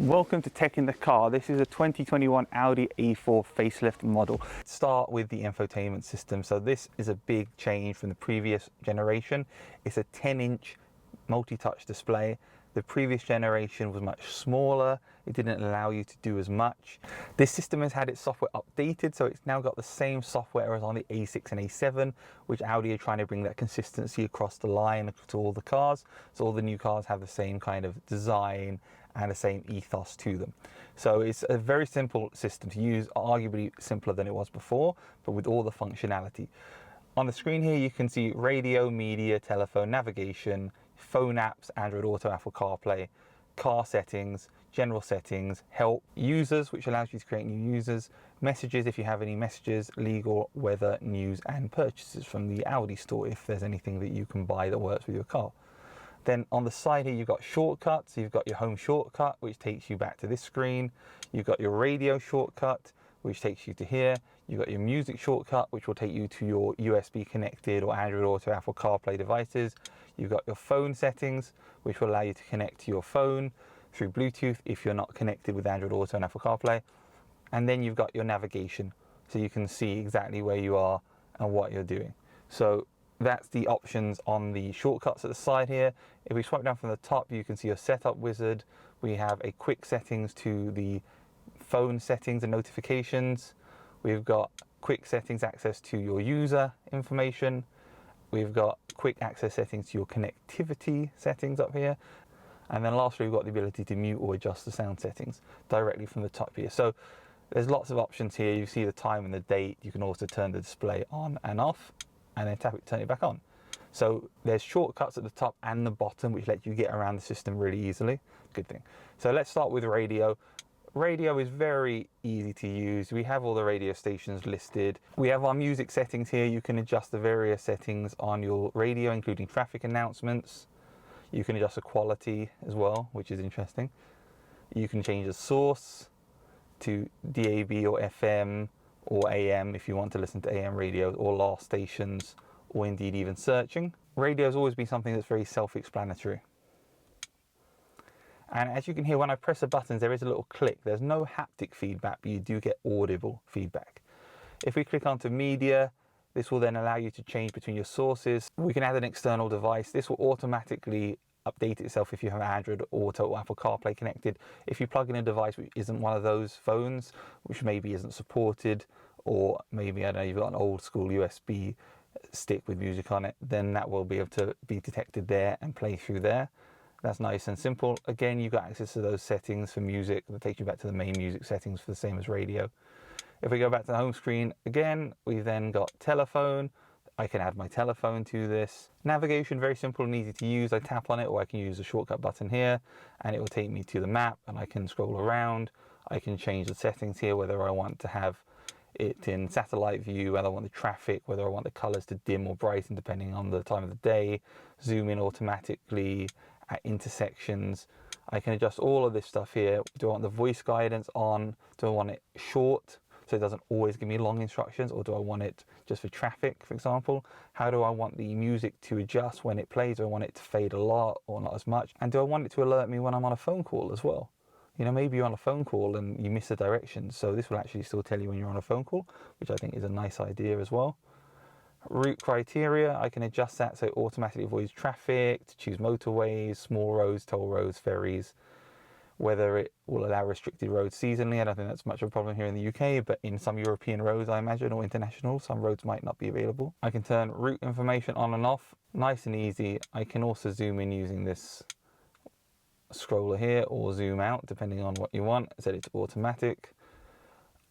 Welcome to Tech in the Car. This is a 2021 Audi A4 facelift model. Start with the infotainment system. So this is a big change from the previous generation. It's a 10-inch multi-touch display. The previous generation was much smaller. It didn't allow you to do as much. This system has had its software updated, so it's now got the same software as on the A6 and A7, which Audi are trying to bring that consistency across the line to all the cars. So all the new cars have the same kind of design and the same ethos to them. So it's a very simple system to use, arguably simpler than it was before, but with all the functionality. On the screen here, you can see radio, media, telephone, navigation, phone apps, Android Auto, Apple CarPlay, car settings, general settings, help, users, which allows you to create new users, messages if you have any messages, legal, weather, news, and purchases from the Audi store if there's anything that you can buy that works with your car. Then on the side here, you've got shortcuts. You've got your home shortcut, which takes you back to this screen. You've got your radio shortcut, which takes you to here. You've got your music shortcut, which will take you to your USB connected or Android Auto, Apple CarPlay devices. You've got your phone settings, which will allow you to connect to your phone through Bluetooth if you're not connected with Android Auto and Apple CarPlay. And then you've got your navigation, so you can see exactly where you are and what you're doing. So that's the options on the shortcuts at the side here. If we swipe down from the top, you can see your setup wizard. We have a quick settings to the phone settings and notifications. We've got quick settings access to your user information. We've got quick access settings to your connectivity settings up here. And then lastly, we've got the ability to mute or adjust the sound settings directly from the top here. So there's lots of options here. You see the time and the date. You can also turn the display on and off, and then tap it to turn it back on. So there's shortcuts at the top and the bottom, which let you get around the system really easily. Good thing. So let's start with radio. Radio is very easy to use. We have all the radio stations listed. We have our music settings here. You can adjust the various settings on your radio, including traffic announcements. You can adjust the quality as well, which is interesting. You can change the source to DAB or FM or AM if you want to listen to AM radio, or last stations, or indeed even searching. Radio has always been something that's very self-explanatory. And as you can hear, when I press the buttons, there is a little click. There's no haptic feedback, but you do get audible feedback. If we click onto media, this will then allow you to change between your sources. We can add an external device. This will automatically update itself if you have Android Auto or Apple CarPlay connected. If you plug in a device which isn't one of those phones, which maybe isn't supported, or maybe, I don't know, you've got an old school USB stick with music on it, then that will be able to be detected there and play through there. That's nice and simple. Again, you've got access to those settings for music. That takes you back to the main music settings for the same as radio. If we go back to the home screen, again, we've then got telephone. I can add my telephone to this. Navigation, very simple and easy to use. I tap on it, or I can use the shortcut button here, and it will take me to the map, and I can scroll around. I can change the settings here, whether I want to have it in satellite view, whether I want the traffic, whether I want the colors to dim or brighten depending on the time of the day, zoom in automatically at intersections. I can adjust all of this stuff here. Do I want the voice guidance on? Do I want it short, so it doesn't always give me long instructions, or do I want it just for traffic, for example? How do I want the music to adjust when it plays? Do I want it to fade a lot or not as much? And do I want it to alert me when I'm on a phone call as well? You know, maybe you're on a phone call and you miss the directions, so this will actually still tell you when you're on a phone call, which I think is a nice idea as well. Route criteria, I can adjust that so it automatically avoids traffic, to choose motorways, small roads, toll roads, ferries. Whether it will allow restricted roads seasonally, I don't think that's much of a problem here in the UK, but in some European roads, I imagine, or international, some roads might not be available. I can turn route information on and off, nice and easy. I can also zoom in using this scroller here, or zoom out, depending on what you want. Set it to automatic.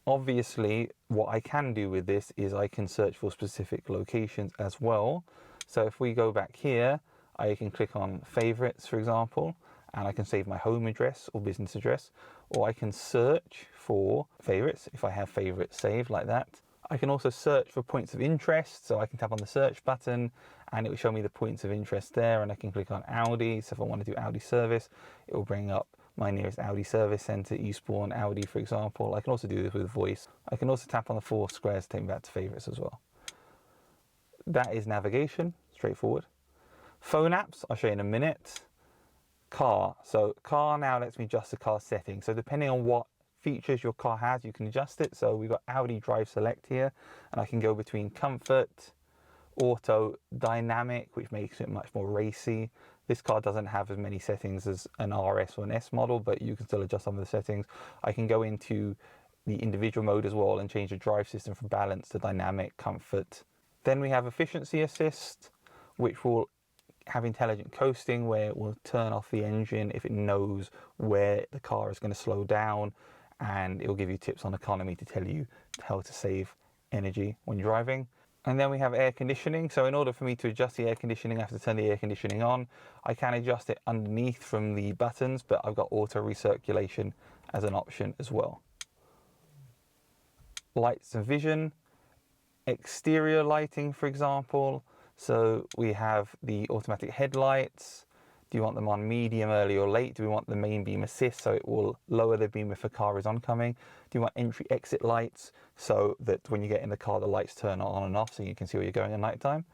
Obviously, what I can do with this is I can search for specific locations as well. So if we go back here, I can click on favorites, for example, and I can save my home address or business address, or I can search for favorites if I have favorites saved like that. I can also search for points of interest, so I can tap on the search button and it will show me the points of interest there, and I can click on Audi. So if I want to do Audi service, it will bring up my nearest Audi service centre, Eastbourne, Audi, for example. I can also do this with voice. I can also tap on the 4 squares to take me back to favorites as well. That is navigation, straightforward. Phone apps, I'll show you in a minute. Car. So car now lets me adjust the car settings. So depending on what features your car has, you can adjust it. So we've got Audi Drive Select here, and I can go between comfort, auto, dynamic, which makes it much more racy. This car doesn't have as many settings as an RS or an S model, but you can still adjust some of the settings. I can go into the individual mode as well and change the drive system from balance to dynamic, comfort. Then we have efficiency assist, which will have intelligent coasting, where it will turn off the engine if it knows where the car is going to slow down, and it will give you tips on economy to tell you how to save energy when you're driving. And then we have air conditioning. So in order for me to adjust the air conditioning, I have to turn the air conditioning on. I can adjust it underneath from the buttons, but I've got auto recirculation as an option as well. Lights and vision, exterior lighting, for example. So we have the automatic headlights. Do you want them on medium, early or late? Do we want the main beam assist, so it will lower the beam if a car is oncoming? Do you want entry exit lights, so that when you get in the car, the lights turn on and off so you can see where you're going at night time?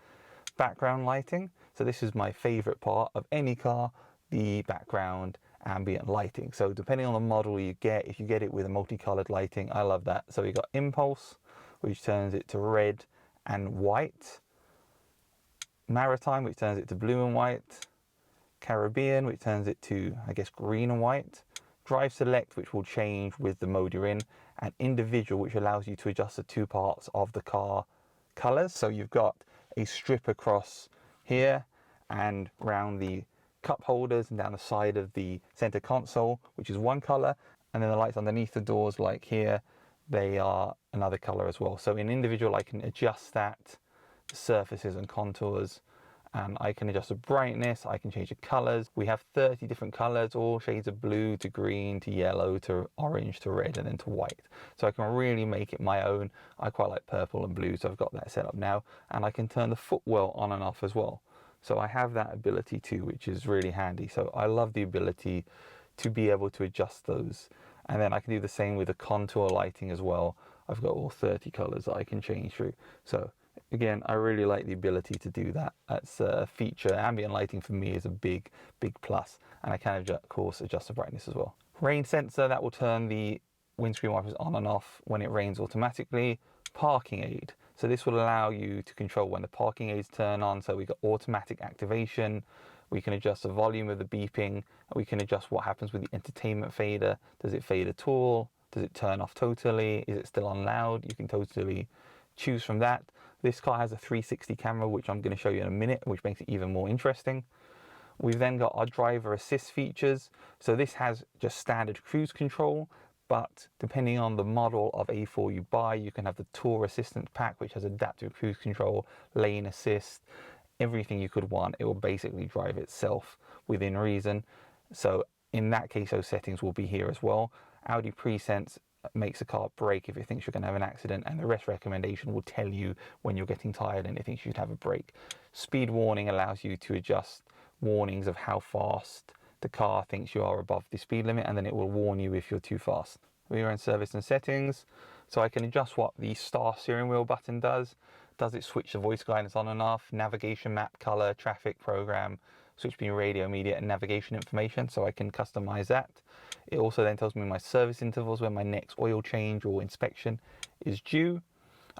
Background lighting. So this is my favorite part of any car, the background ambient lighting. So depending on the model you get, if you get it with a multicolored lighting, I love that. So we've got impulse, which turns it to red and white. Maritime, which turns it to blue and white. Caribbean, which turns it to, I guess, green and white. Drive select, which will change with the mode you're in. And individual, which allows you to adjust the two parts of the car colors. So you've got a strip across here and around the cup holders and down the side of the center console, which is one color. And then the lights underneath the doors, like here, they are another color as well. So in individual, I can adjust that, the surfaces and contours. And I can adjust the brightness, I can change the colors. We have 30 different colors, all shades of blue to green to yellow to orange to red and then to white. So I can really make it my own. I quite like purple and blue, so I've got that set up now. And I can turn the footwell on and off as well. So I have that ability too, which is really handy. So I love the ability to be able to adjust those. And then I can do the same with the contour lighting as well. I've got all 30 colors that I can change through. So again, I really like the ability to do that. That's a feature. Ambient lighting for me is a big plus. And I can, of course, adjust the brightness as well. Rain sensor, that will turn the windscreen wipers on and off when it rains automatically. Parking aid. So this will allow you to control when the parking aids turn on. So we've got automatic activation. We can adjust the volume of the beeping. We can adjust what happens with the entertainment fader. Does it fade at all? Does it turn off totally? Is it still on loud? You can totally choose from that. This car has a 360 camera, which I'm going to show you in a minute, which makes it even more interesting. We've then got our driver assist features. So this has just standard cruise control, but depending on the model of A4 you buy, you can have the Tour Assistance Pack, which has adaptive cruise control, lane assist, everything you could want. It will basically drive itself within reason. So in that case, those settings will be here as well. Audi Presense makes a car brake if it thinks you're going to have an accident, and the rest recommendation will tell you when you're getting tired and it thinks you should have a brake. Speed warning allows you to adjust warnings of how fast the car thinks you are above the speed limit, and then it will warn you if you're too fast. We are in service and settings, so I can adjust what the star steering wheel button does. Does it switch the voice guidance on and off, navigation, map, color, traffic, program, switch between radio, media and navigation information, so I can customize that. It also then tells me my service intervals, when my next oil change or inspection is due.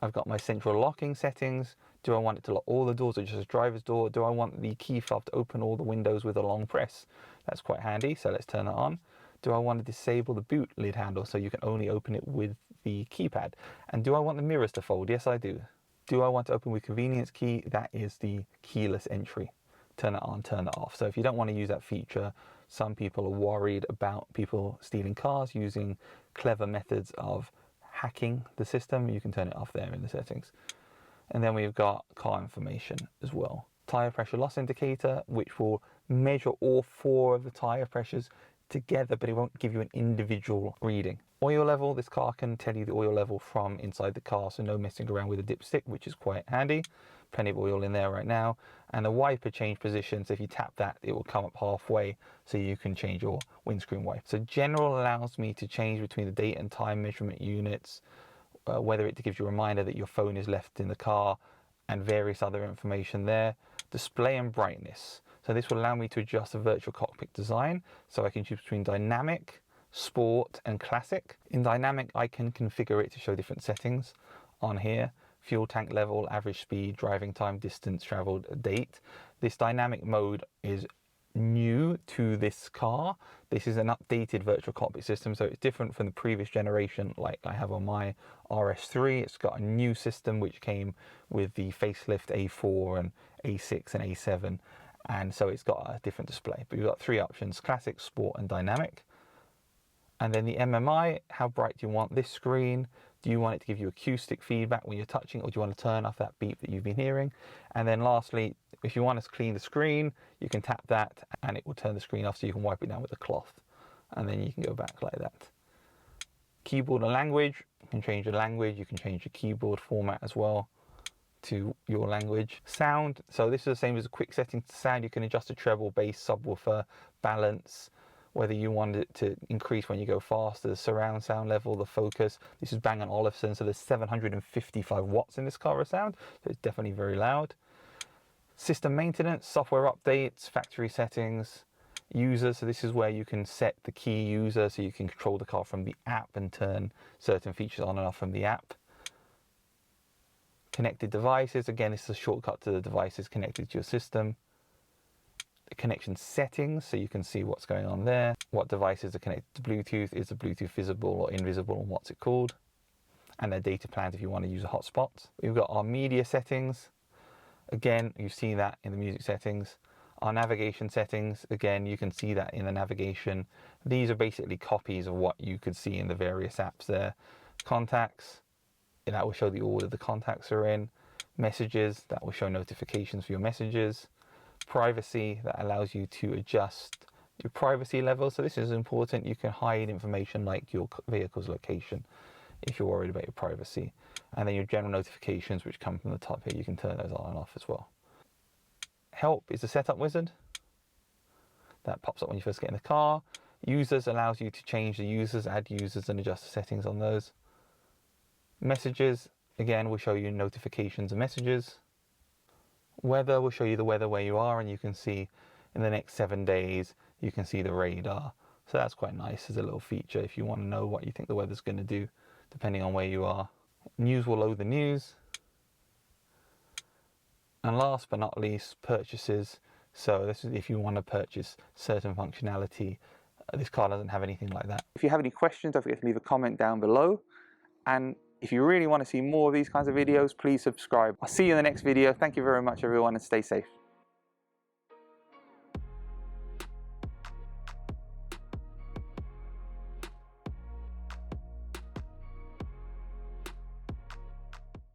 I've got my central locking settings. Do I want it to lock all the doors or just a driver's door? Do I want the key fob to open all the windows with a long press? That's quite handy, so let's turn that on. Do I want to disable the boot lid handle so you can only open it with the keypad? And do I want the mirrors to fold? Yes, I do. Do I want to open with convenience key? That is the keyless entry. Turn it on, turn it off. So if you don't want to use that feature, some people are worried about people stealing cars using clever methods of hacking the system. You can turn it off there in the settings. And then we've got car information as well. Tire pressure loss indicator, which will measure all 4 of the tire pressures together, but it won't give you an individual reading. Oil level, this car can tell you the oil level from inside the car, so no messing around with a dipstick, which is quite handy. Plenty of oil in there right now. And a wiper change position, so if you tap that, it will come up halfway, so you can change your windscreen wiper. So general allows me to change between the date and time measurement units, whether it gives you a reminder that your phone is left in the car, and various other information there. Display and brightness. So this will allow me to adjust the virtual cockpit design. So I can choose between dynamic, sport and classic. In dynamic, I can configure it to show different settings on here. Fuel tank level, average speed, driving time, distance traveled, date. This dynamic mode is new to this car. This is an updated virtual cockpit system, so it's different from the previous generation like I have on my RS3. It's got a new system which came with the facelift A4 and A6 and A7, and so it's got a different display. But we've got three options: classic, sport and dynamic. And then the MMI, how bright do you want this screen? Do you want it to give you acoustic feedback when you're touching, or do you want to turn off that beep that you've been hearing? And then lastly, if you want to clean the screen, you can tap that and it will turn the screen off, so you can wipe it down with a cloth. And then you can go back like that. Keyboard and language, you can change your language, you can change your keyboard format as well to your language. Sound, so this is the same as a quick settings to sound. You can adjust the treble, bass, subwoofer, balance, whether you want it to increase when you go faster, the surround sound level, the focus. This is Bang & Olufsen, so there's 755 watts in this car of sound, so it's definitely very loud. System maintenance, software updates, factory settings, users, so this is where you can set the key user, so you can control the car from the app and turn certain features on and off from the app. Connected devices, again, this is a shortcut to the devices connected to your system. The connection settings, so you can see what's going on there. What devices are connected to Bluetooth, is the Bluetooth visible or invisible, and what's it called? And their data plans if you want to use a hotspot. We've got our media settings. Again, you've seen that in the music settings. Our navigation settings, again, you can see that in the navigation. These are basically copies of what you could see in the various apps there. Contacts, that will show the order the contacts are in. Messages, that will show notifications for your messages. Privacy, that allows you to adjust your privacy level. So this is important. You can hide information like your vehicle's location if you're worried about your privacy. And then your general notifications, which come from the top here, you can turn those on and off as well. Help is the setup wizard. That pops up when you first get in the car. Users allows you to change the users, add users and adjust the settings on those. Messages, again, will show you notifications and messages. Weather will show you the weather where you are, and you can see in the next 7 days, you can see the radar. So that's quite nice as a little feature if you want to know what you think the weather's going to do, depending on where you are. News will load the news. And last but not least, purchases. So this is if you want to purchase certain functionality. This car doesn't have anything like that. If you have any questions, don't forget to leave a comment down below. And if you really want to see more of these kinds of videos, please subscribe. I'll see you in the next video. Thank you very much, everyone, and stay safe.